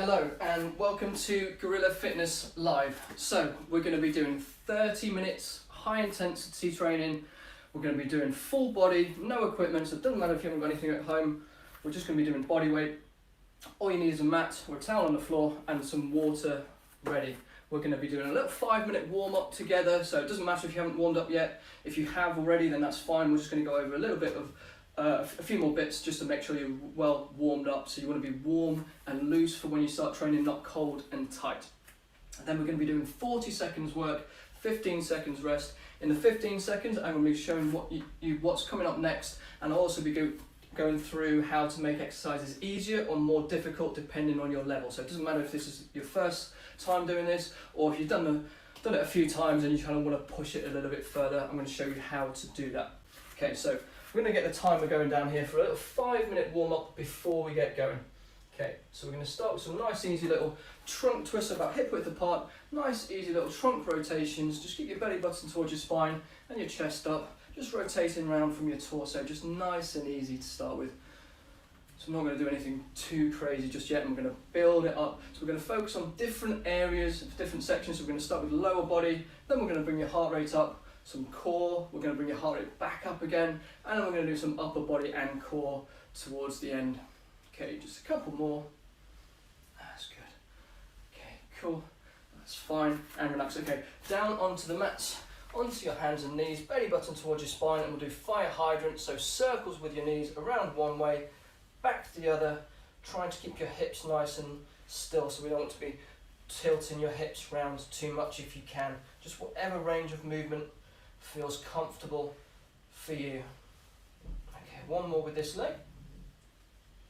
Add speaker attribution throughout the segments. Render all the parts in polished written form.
Speaker 1: Hello and welcome to Gorilla Fitness Live. So we're going to be doing 30 minutes high intensity training. We're going to be doing full body, no equipment, so it doesn't matter if you haven't got anything at home. We're just going to be doing body weight. All you need is a mat or a towel on the floor and some water ready. We're going to be doing a little 5-minute warm up together, so it doesn't matter if you haven't warmed up yet. If you have already, then that's fine. We're just going to go over a little bit of a few more bits just to make sure you're well warmed up. So you want to be warm and loose for when you start training, not cold and tight. And then we're going to be doing 40 seconds work, 15 seconds rest. In the 15 seconds, I'm going to be showing what's coming up next, and I'll also be going through how to make exercises easier or more difficult depending on your level. So it doesn't matter if this is your first time doing this or if you've done it a few times and you kind of want to push it a little bit further. I'm going to show you how to do that. Okay, so we're going to get the timer going down here for a little 5-minute warm up before we get going. Okay, so we're going to start with some nice easy little trunk twists about hip width apart, nice easy little trunk rotations. Just keep your belly button towards your spine and your chest up, just rotating around from your torso, just nice and easy to start with. So I'm not going to do anything too crazy just yet, and we're going to build it up. So we're going to focus on different areas, different sections. So we're going to start with lower body, then we're going to bring your heart rate up, some core, we're going to bring your heart rate back up again, and then we're going to do some upper body and core towards the end. Okay, just a couple more. That's good. Okay, cool. That's fine. And relax. Okay, down onto the mats, onto your hands and knees, belly button towards your spine, and we'll do fire hydrants, so circles with your knees around one way, back the other, trying to keep your hips nice and still, so we don't want to be tilting your hips round too much if you can. Just whatever range of movement feels comfortable for you. Okay, one more with this leg,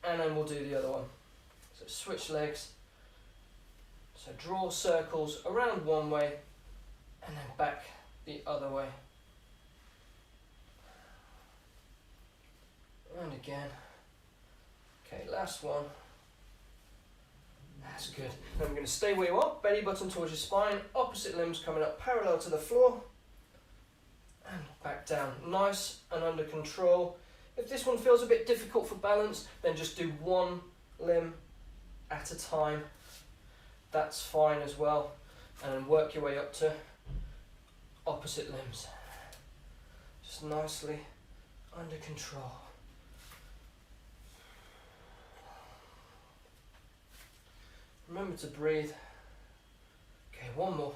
Speaker 1: and then we'll do the other one. So switch legs, so draw circles around one way and then back the other way. And again. Okay, last one. That's good. Then we're going to stay where you are, belly button towards your spine, opposite limbs coming up parallel to the floor, and back down. Nice and under control. If this one feels a bit difficult for balance, then just do one limb at a time. That's fine as well. And then work your way up to opposite limbs. Just nicely under control. Remember to breathe. Okay, one more.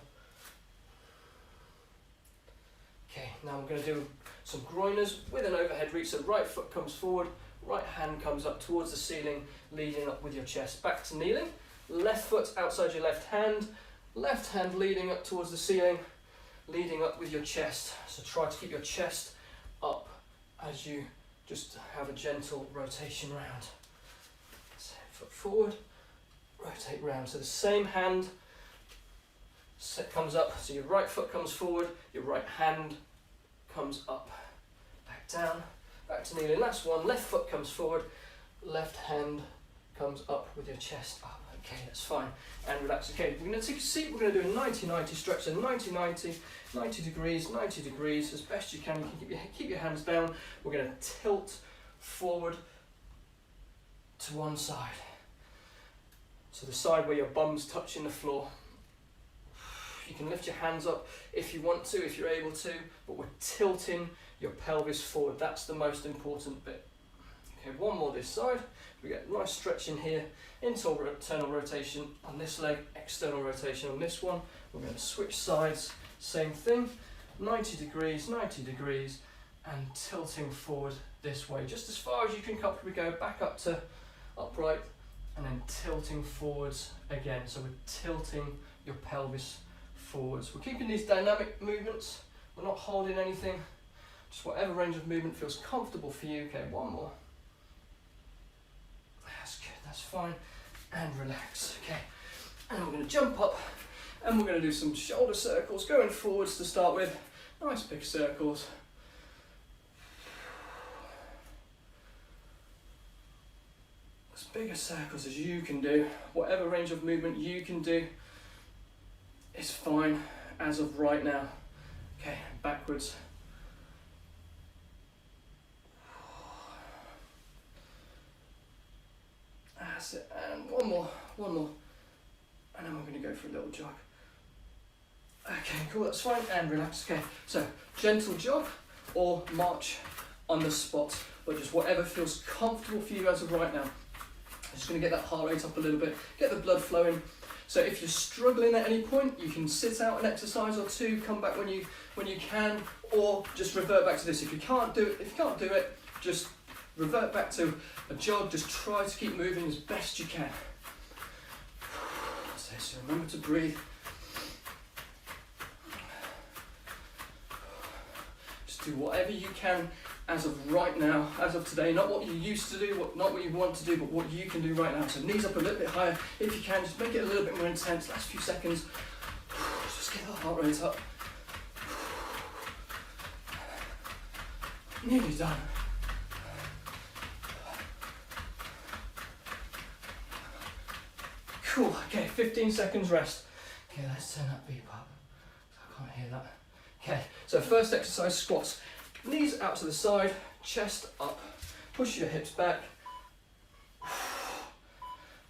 Speaker 1: Okay, now we're going to do some groiners with an overhead reach. So right foot comes forward, right hand comes up towards the ceiling, leading up with your chest. Back to kneeling. Left foot outside your left hand leading up towards the ceiling, leading up with your chest. So try to keep your chest up as you just have a gentle rotation round. So foot forward, rotate round. So the same hand comes up, so your right foot comes forward, your right hand comes up, back down, back to kneeling. Last one, left foot comes forward, left hand comes up with your chest up. Okay, that's fine. And relax. Okay, we're going to take a seat. We're going to do a 90-90 stretch. So 90-90, 90 degrees, as best you can. You can keep your hands down. We're going to tilt forward to one side. So the side where your bum's touching the floor. You can lift your hands up if you want to, if you're able to, but we're tilting your pelvis forward. That's the most important bit. Okay, one more this side. We get nice stretch in here, internal rotation on this leg, external rotation on this one. We're going to switch sides, same thing, 90 degrees, and tilting forward this way, just as far as you can comfortably go, back up to upright, and then tilting forwards again. So we're tilting your pelvis forwards. We're keeping these dynamic movements. We're not holding anything. Just whatever range of movement feels comfortable for you. Okay, one more. That's good, that's fine. And relax, okay. And we're going to jump up and we're going to do some shoulder circles going forwards to start with. Nice big circles. As big a circles as you can do. Whatever range of movement you can do is fine as of right now. Okay, backwards. That's it, and one more. then we're going to go for a little jog. Okay, cool, that's fine, and relax. Okay, so gentle jog or march on the spot, but just whatever feels comfortable for you as of right now. I'm just going to get that heart rate up a little bit, get the blood flowing. So if you're struggling at any point, you can sit out an exercise or two, come back when you can, or just revert back to this. If you can't do it, just revert back to a jog. Just try to keep moving as best you can. So remember to breathe. Just do whatever you can as of right now, as of today, not what you used to do, not what you want to do, but what you can do right now. So knees up a little bit higher if you can, just make it a little bit more intense. Last few seconds, just get the heart rate up. Nearly done. Cool, okay, 15 seconds rest. Okay, let's turn that beep up. I can't hear that. Okay, so first exercise, squats. Knees out to the side, chest up, push your hips back.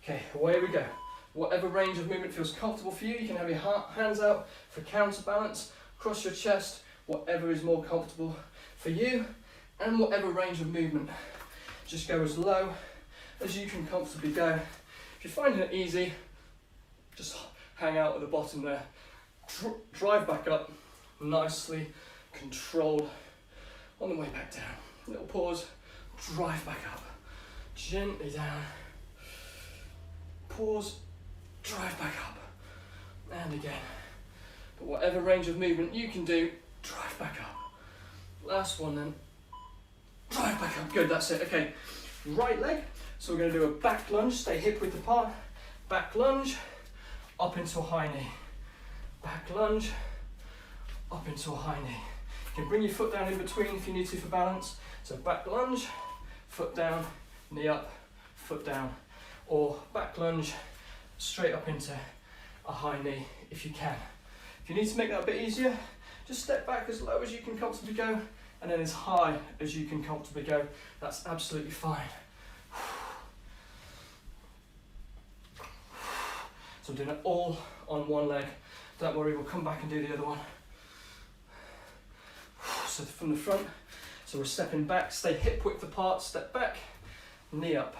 Speaker 1: Okay, away we go. Whatever range of movement feels comfortable for you, you can have your hands out for counterbalance, cross your chest, whatever is more comfortable for you, and whatever range of movement. Just go as low as you can comfortably go. If you're finding it easy, just hang out at the bottom there. Drive back up, nicely controlled. On the way back down, little pause, drive back up, gently down, pause, drive back up, and again. But whatever range of movement you can do, drive back up. Last one then, drive back up, good, that's it. Okay, right leg, so we're going to do a back lunge, stay hip width apart, back lunge, up into a high knee, back lunge, up into a high knee. You can bring your foot down in between if you need to for balance. So back lunge, foot down, knee up, foot down. Or back lunge, straight up into a high knee if you can. If you need to make that a bit easier, just step back as low as you can comfortably go, and then as high as you can comfortably go. That's absolutely fine. So I'm doing it all on one leg. Don't worry, we'll come back and do the other one. So from the front, so we're stepping back, stay hip width apart, step back, knee up,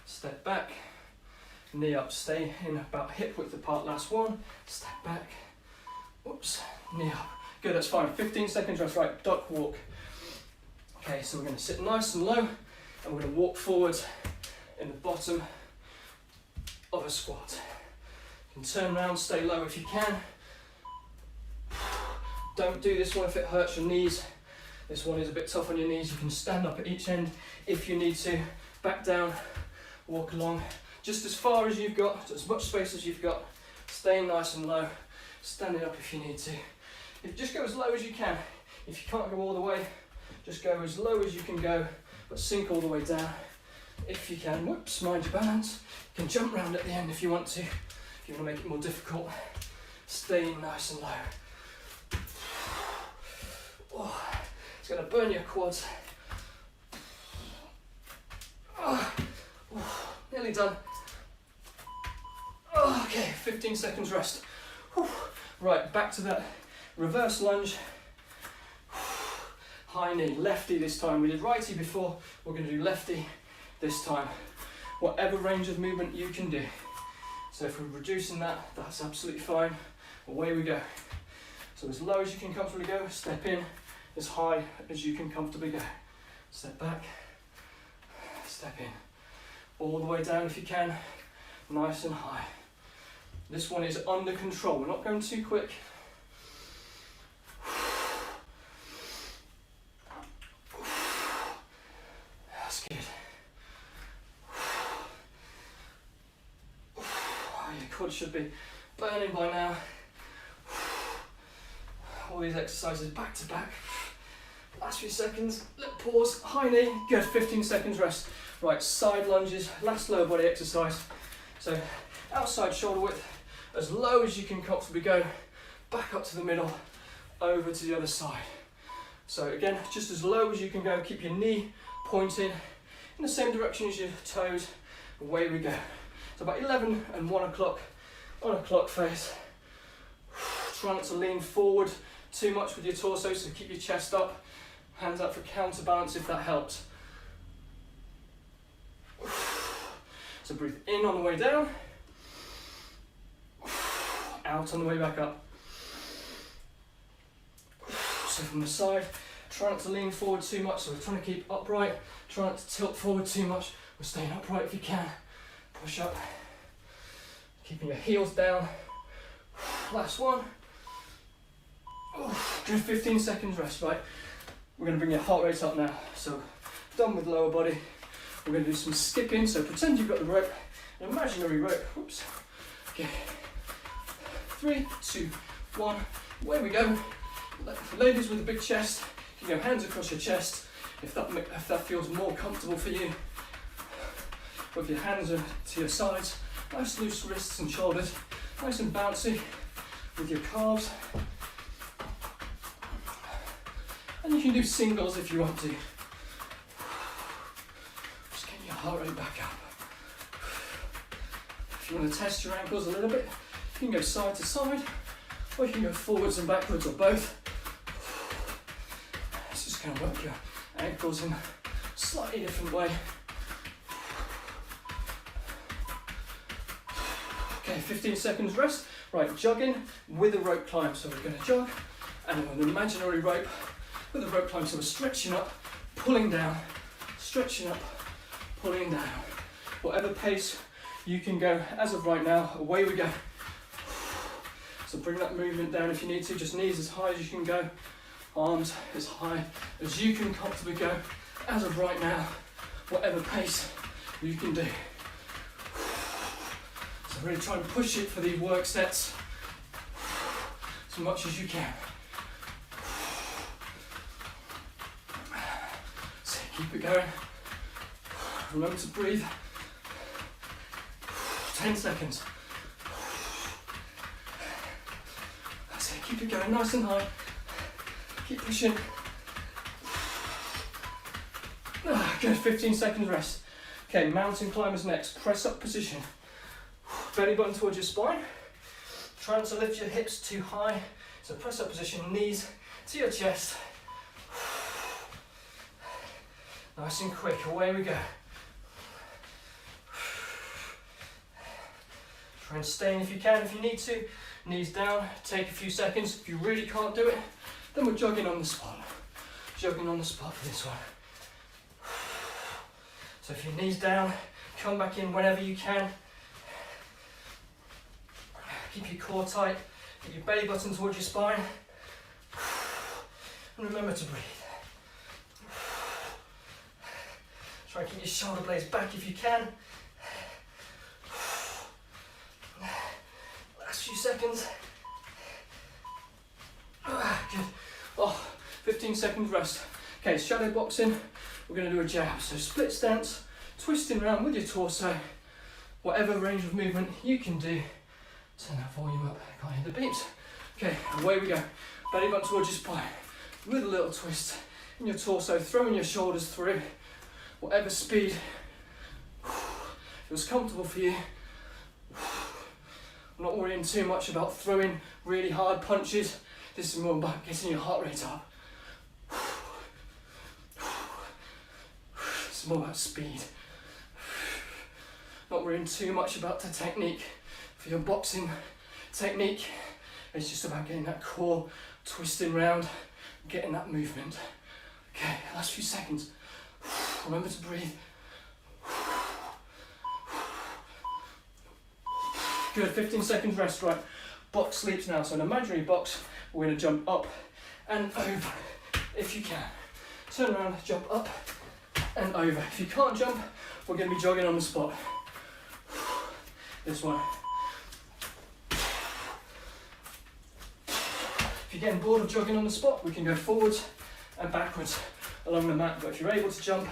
Speaker 1: step back, knee up, stay in about hip width apart, last one, step back, whoops, knee up. Good, that's fine, 15 seconds rest, right, duck walk. Okay, so we're going to sit nice and low, and we're going to walk forwards in the bottom of a squat. You can turn around, stay low if you can. Don't do this one if it hurts your knees. This one is a bit tough on your knees. You can stand up at each end if you need to. Back down, walk along. Just as far as you've got, as much space as you've got. Staying nice and low. Standing up if you need to. Just go as low as you can. If you can't go all the way, just go as low as you can go, but sink all the way down if you can. Whoops, mind your balance. You can jump round at the end if you want to. If you want to make it more difficult, staying nice and low. Oh, it's going to burn your quads. Oh, nearly done. Oh, okay, 15 seconds rest. Right, back to that reverse lunge. High knee, lefty this time. We did righty before, we're going to do lefty this time. Whatever range of movement you can do. So if we're reducing that, that's absolutely fine. Away we go. So as low as you can comfortably go, step in. As high as you can comfortably go. Step back, step in. All the way down if you can, nice and high. This one is under control, we're not going too quick. That's good. Oh, your quads should be burning by now. All these exercises back to back. Last few seconds, little pause, high knee, good, 15 seconds rest. Right, side lunges, last lower body exercise. So outside shoulder width, as low as you can comfortably go, back up to the middle, over to the other side. So again, just as low as you can go, keep your knee pointing in the same direction as your toes, away we go. So about 11 and 1 o'clock on a clock face. Try not to lean forward too much with your torso, so keep your chest up. Hands up for counterbalance if that helps. So breathe in on the way down, out on the way back up. So from the side, try not to lean forward too much, so we're trying to keep upright, try not to tilt forward too much. We're staying upright if you can. Push up, keeping your heels down. Last one. Good 15 seconds rest, right? We're going to bring your heart rate up now. So done with lower body. We're going to do some skipping, so pretend you've got the rope, an imaginary rope. Whoops. Okay. 3, 2, 1. Away we go. For ladies with a big chest, you can go hands across your chest if that feels more comfortable for you. With your hands to your sides, nice loose wrists and shoulders, nice and bouncy with your calves. And you can do singles if you want to. Just get your heart rate back up. If you want to test your ankles a little bit, you can go side to side, or you can go forwards and backwards, or both. It's just going to work your ankles in a slightly different way. Okay, 15 seconds rest. Right, jogging with a rope climb. So we're going to jog, and with an imaginary rope with a rope climb. So we're stretching up, pulling down, stretching up, pulling down. Whatever pace you can go. As of right now, away we go. So bring that movement down if you need to. Just knees as high as you can go, arms as high as you can comfortably go. As of right now, whatever pace you can do. So really try and push it for these work sets as much as you can. So keep it going. Remember to breathe. 10 seconds. That's it, keep it going nice and high. Keep pushing. Good, 15 seconds rest. Okay, mountain climbers next. Press up position. Belly button towards your spine. Try not to lift your hips too high. So press up position, knees to your chest. Nice and quick, away we go. Try and stay in if you can, if you need to. Knees down, take a few seconds. If you really can't do it, then we're jogging on the spot. Jogging on the spot for this one. So if your knees down, come back in whenever you can. Keep your core tight, get your belly button towards your spine. And remember to breathe. Try and keep your shoulder blades back if you can. Last few seconds. Good. 15 seconds rest. Okay, shadow boxing. We're going to do a jab. So split stance, twisting around with your torso. Whatever range of movement you can do. Turn that volume up, can't hear the beeps. Okay, away we go. Belly button towards your spine. With a little twist in your torso, throwing your shoulders through. Whatever speed feels comfortable for you. I'm not worrying too much about throwing really hard punches. This is more about getting your heart rate up. This is more about speed. Not worrying too much about the technique. For your boxing technique, it's just about getting that core twisting round, getting that movement. Okay, last few seconds. Remember to breathe. Good, 15 seconds rest, right. Box sleeps now, so an imaginary box, we're gonna jump up and over, if you can. Turn around, jump up and over. If you can't jump, we're gonna be jogging on the spot. This one. If you're getting bored of jogging on the spot, we can go forwards and backwards along the mat, but if you're able to jump,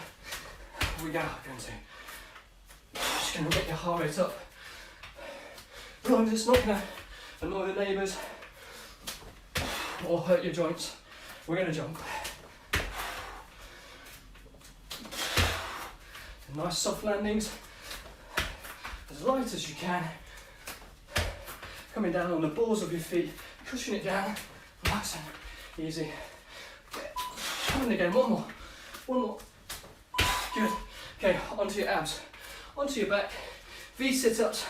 Speaker 1: we are going to. Just going to get your heart rate up. As long as it's not going to annoy the neighbours or hurt your joints, we're going to jump. Nice soft landings, as light as you can. Coming down on the balls of your feet, cushion it down, relaxing, easy. And again, one more. Good. Okay, onto your abs, onto your back, V sit-ups,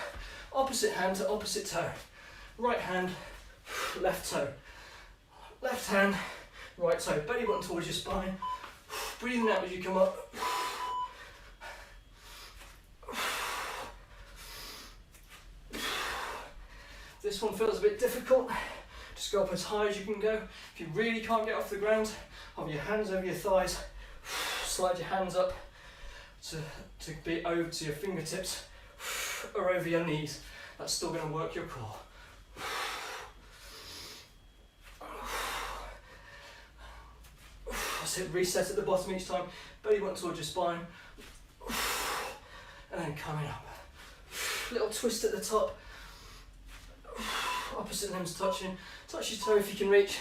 Speaker 1: opposite hand to opposite toe. Right hand, left toe. Left hand, right toe. Belly button towards your spine. Breathing out as you come up. This one feels a bit difficult. Just go up as high as you can go. If you really can't get off the ground, have your hands over your thighs. Slide your hands up to be over to your fingertips or over your knees. That's still going to work your core. That's it, reset at the bottom each time. Belly button towards your spine. And then coming up. Little twist at the top. Opposite limbs touching. Touch your toe if you can reach.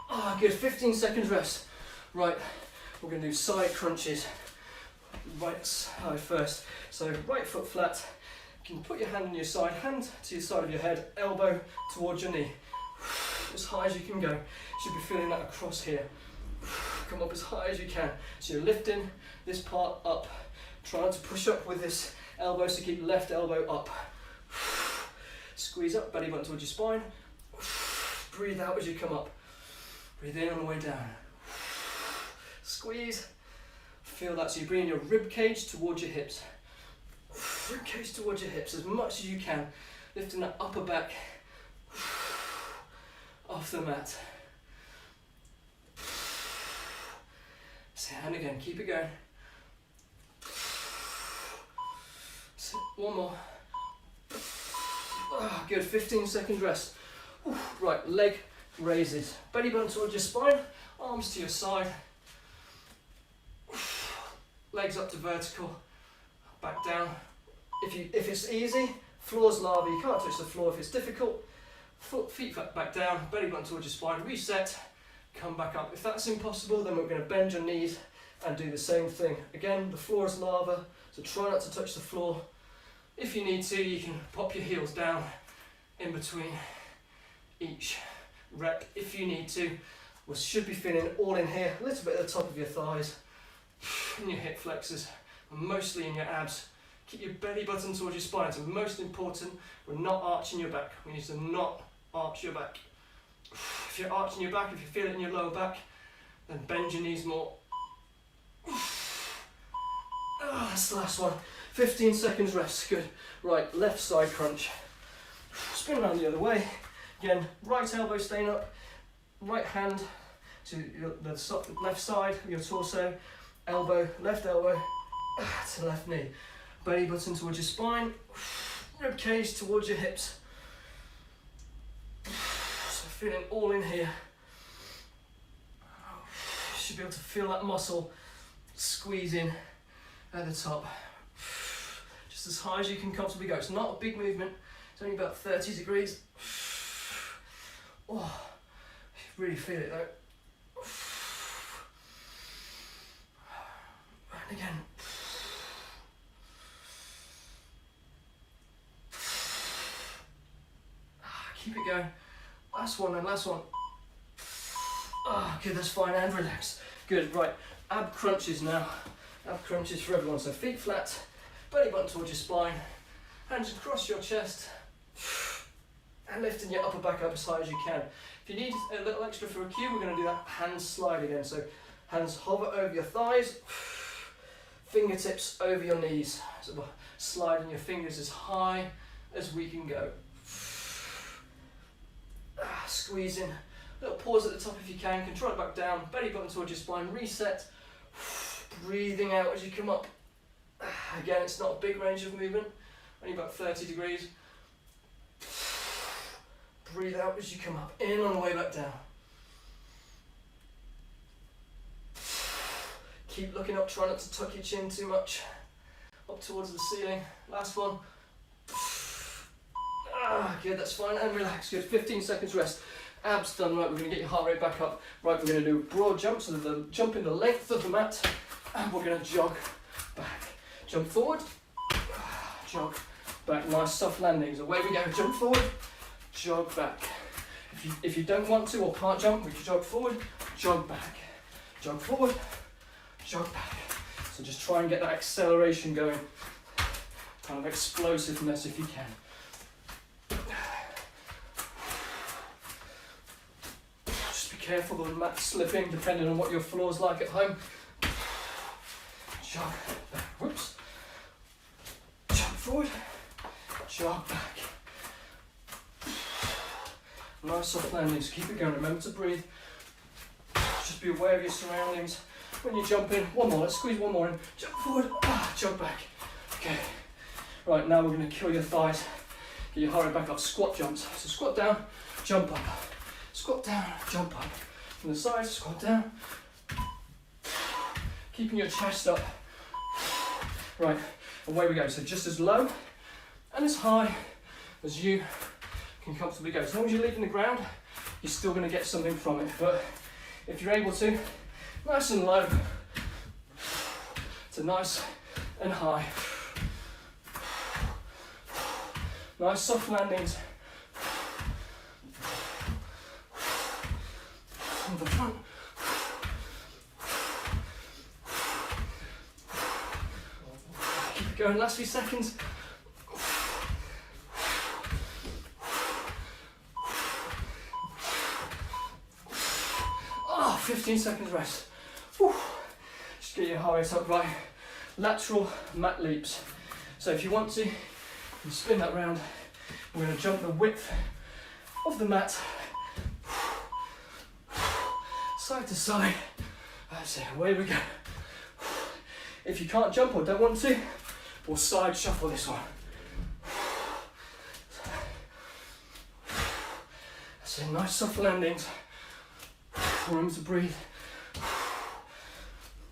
Speaker 1: Ah, good, 15 seconds rest. Right, we're going to do side crunches. Right side first. So right foot flat. You can put your hand on your side, hand to your side of your head, elbow towards your knee. As high as you can go. You should be feeling that across here. Come up as high as you can. So you're lifting this part up. Try not to push up with this elbow, so keep left elbow up. Squeeze up, belly button towards your spine. Breathe out as you come up. Breathe in on the way down. Squeeze. Feel that, so you bring your rib cage towards your hips. Rib cage towards your hips as much as you can. Lifting that upper back off the mat. And again, keep it going. One more. Oh, good, 15 seconds rest. Right, leg raises. Belly button towards your spine, arms to your side. Legs up to vertical, back down. If it's easy, floor's lava, you can't touch the floor. If it's difficult, feet back down, belly button towards your spine, reset, come back up. If that's impossible, then we're going to bend your knees and do the same thing. Again, the floor is lava, so try not to touch the floor. If you need to, you can pop your heels down in between each rep if you need to. We should be feeling all in here, a little bit at the top of your thighs, in your hip flexors, and mostly in your abs. Keep your belly button towards your spine. It's most important. We're not arching your back. We need to not arch your back. If you're arching your back, if you feel it in your lower back, then bend your knees more. That's the last one. 15 seconds rest. Good. Right, left side crunch. Spin around the other way. Again, right elbow staying up. Right hand to the left side of your torso. Left elbow to left knee. Belly button towards your spine. Rib cage towards your hips. So feeling all in here. You should be able to feel that muscle squeezing at the top. Just as high as you can comfortably go. It's not a big movement. It's only about 30 degrees. Oh, you really feel it though. And again. Keep it going. Last one and last one. Good, that's fine, and relax. Good, right, ab crunches now. Ab crunches for everyone. So feet flat, belly button towards your spine, hands across your chest, and lifting your upper back up as high as you can. If you need a little extra for a cue, we're going to do that hand slide again. So hands hover over your thighs, fingertips over your knees. So we're sliding your fingers as high as we can go. Squeezing, little pause at the top if you can, control it back down, belly button towards your spine, reset, breathing out as you come up. Again, it's not a big range of movement, only about 30 degrees. Breathe out as you come up, in on the way back down. Keep looking up, try not to tuck your chin too much, up towards the ceiling. Last one. Good, that's fine, and relax. Good, 15 seconds rest. Abs done. Right, we're going to get your heart rate back up. Right, we're going to do a broad jump, so the jump in the length of the mat, and we're going to jog back. Jump forward, jog back. Nice soft landings. Away we go. Jump forward, jog back. If you don't want to or can't jump, we can jog forward, jog back, jog forward, jog back. So just try and get that acceleration going, kind of explosiveness if you can. Just be careful of the mat slipping depending on what your floor's like at home. Jog back, whoops. Jog forward, jog back. Nice soft landings, keep it going, remember to breathe. Just be aware of your surroundings. When you jump in, one more, let's squeeze one more in. Jump forward, jog back. Okay, right, now we're going to kill your thighs. Get your heart rate back up, squat jumps. So squat down, jump up. Squat down, jump up. From the sides, squat down. Keeping your chest up. Right, away we go. So just as low and as high as you can comfortably go. As long as you're leaving the ground, you're still going to get something from it. But if you're able to, nice and low to nice and high. Nice soft landings. From the front. Keep it going, last few seconds. 15 seconds rest. Whew. Just get your heart rate up. Right, lateral mat leaps. So if you want to, you can spin that round. We're going to jump the width of the mat, side to side. That's it, away we go. If you can't jump or don't want to, we'll side shuffle this one. That's it, nice soft landings. Remember to breathe.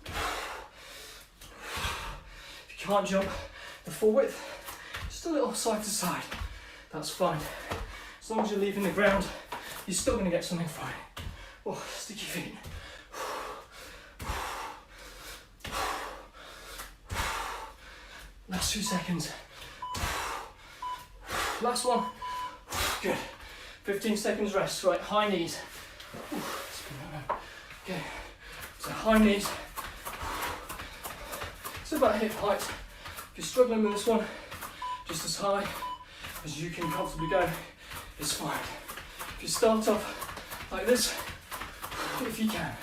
Speaker 1: If you can't jump the full width, just a little side to side. That's fine. As long as you're leaving the ground, you're still going to get something from it. Oh, stick your feet. Last few seconds. Last one. Good. 15 seconds rest. Right, high knees. Okay, so high knees. It's about hip height. If you're struggling with this one, just as high as you can comfortably go is fine. If you start off like this, if you can.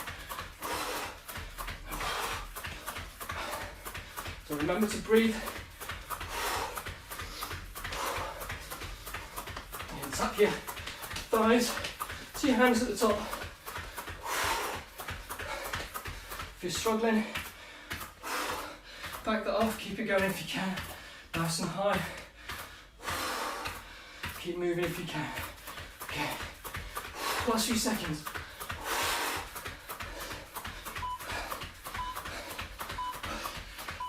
Speaker 1: So remember to breathe. And tuck your thighs to your hands at the top. If you're struggling, back that off, keep it going if you can. Nice and high. Keep moving if you can. Okay. Last few seconds.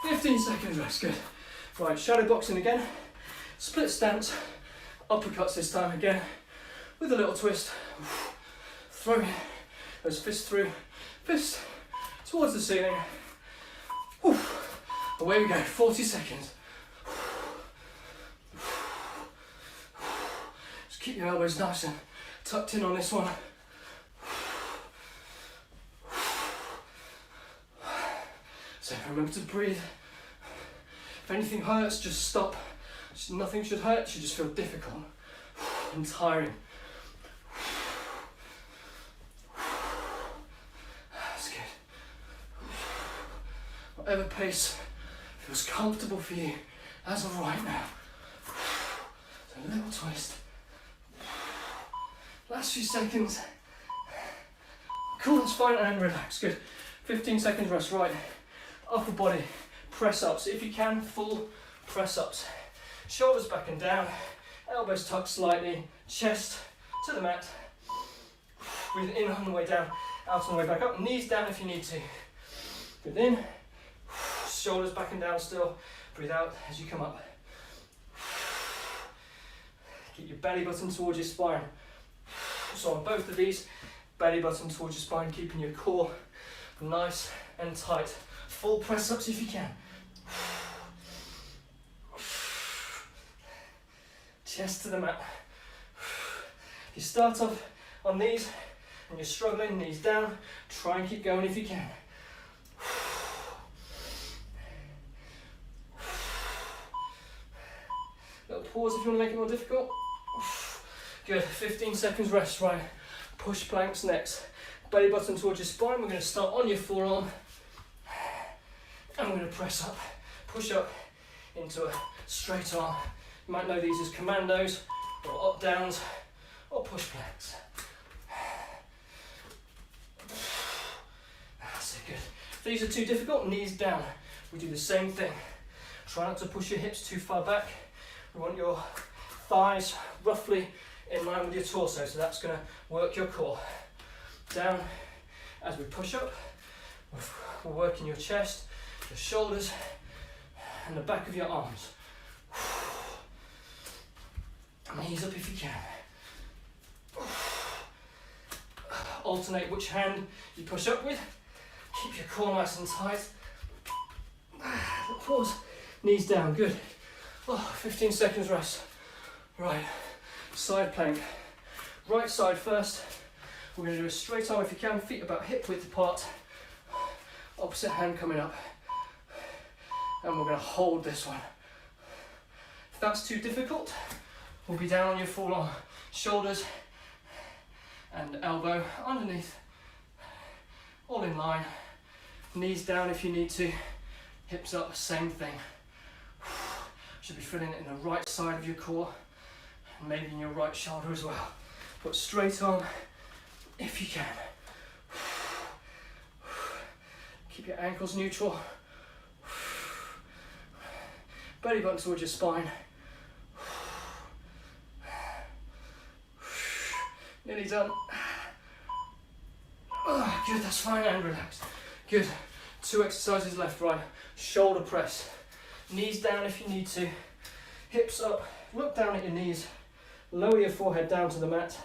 Speaker 1: "15 seconds rest, good. Right, shadow boxing again. Split stance, uppercuts this time again, with a little twist. Throw those fists through, fist towards the ceiling. Away we go, 40 seconds. Just keep your elbows nice and tucked in on this one. So remember to breathe. If anything hurts, just stop. Nothing should hurt, it should just feel difficult and tiring. That's good. Whatever pace feels comfortable for you as of right now. So a little twist. Last few seconds. Cool, that's fine, and relax. Good. 15 seconds rest. Right. Upper body press ups. If you can, full press ups. Shoulders back and down. Elbows tucked slightly. Chest to the mat. Breathe in on the way down. Out on the way back up. Knees down if you need to. Breathe in. Shoulders back and down still. Breathe out as you come up. Keep your belly button towards your spine. So on both of these, belly button towards your spine, keeping your core nice and tight. Full press ups if you can. Chest to the mat. If you start off on these and you're struggling, knees down, try and keep going if you can. Little pause if you want to make it more difficult. Good, 15 seconds rest, right. Push planks next. Belly button towards your spine. We're going to start on your forearm. And we're going to press up, push up into a straight arm. You might know these as commandos, or up downs, or push planks. That's it, good. If these are too difficult, knees down. We do the same thing. Try not to push your hips too far back. We want your thighs roughly in line with your torso, so that's going to work your core. Down as we push up, we're working your chest, your shoulders, and the back of your arms. Knees up if you can. Alternate which hand you push up with. Keep your core nice and tight. Pause, knees down, good. 15 seconds rest. Right, side plank. Right side first. We're going to do a straight arm if you can, feet about hip width apart. Opposite hand coming up. And we're going to hold this one. If that's too difficult, we'll be down on your forearm, shoulders and elbow underneath. All in line. Knees down if you need to. Hips up, same thing. Should be feeling it in the right side of your core and maybe in your right shoulder as well. Put straight arm if you can. Keep your ankles neutral. Belly button towards your spine. Nearly done. Oh, good, that's fine, and relaxed. Good. 2 exercises left, right. Shoulder press. Knees down if you need to. Hips up. Look down at your knees. Lower your forehead down to the mat.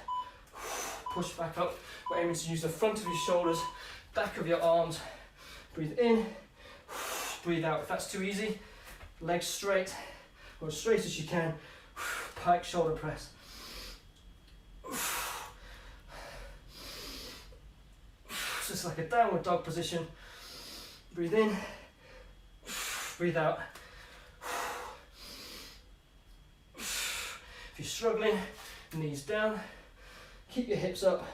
Speaker 1: Push back up. We're aiming to use the front of your shoulders, back of your arms. Breathe in. Breathe out. If that's too easy, legs straight, or as straight as you can. Pike shoulder press. So it's like a downward dog position. Breathe in, breathe out. If you're struggling, knees down, keep your hips up.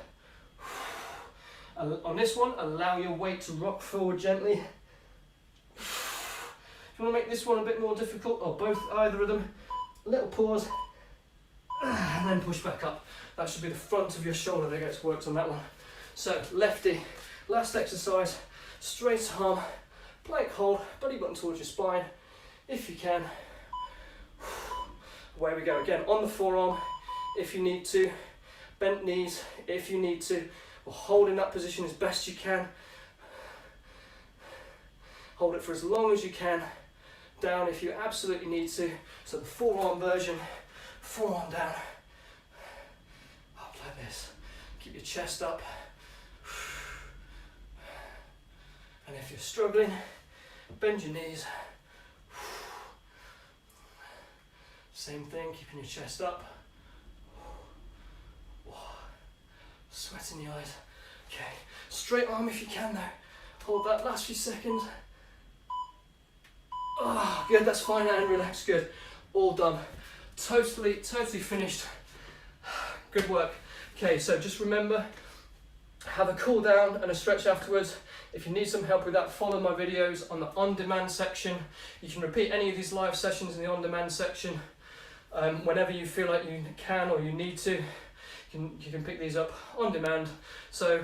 Speaker 1: On this one, allow your weight to rock forward gently. If you want to make this one a bit more difficult, or both, either of them, a little pause, and then push back up. That should be the front of your shoulder that gets worked on that one. So, lefty, last exercise, straight arm, plank hold, belly button towards your spine, if you can. Away we go again, on the forearm, if you need to, bent knees, if you need to, or hold in that position as best you can. Hold it for as long as you can, down if you absolutely need to. So the forearm version, forearm down, up like this. Keep your chest up. And if you're struggling, bend your knees. Same thing, keeping your chest up. Sweat in the eyes. Okay, straight arm if you can though. Hold that last few seconds. Oh, good, that's fine, and relax, good. All done. Totally finished. Good work. Okay, so just remember, have a cool down and a stretch afterwards. If you need some help with that, follow my videos on the on-demand section. You can repeat any of these live sessions in the on-demand section whenever you feel like you can or you need to. You can pick these up on demand. So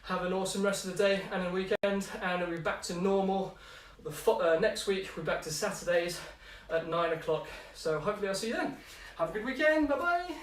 Speaker 1: have an awesome rest of the day and a weekend, and we'll be back to normal. Next week we're back to Saturdays at 9 o'clock. So hopefully I'll see you then. Have a good weekend. Bye bye.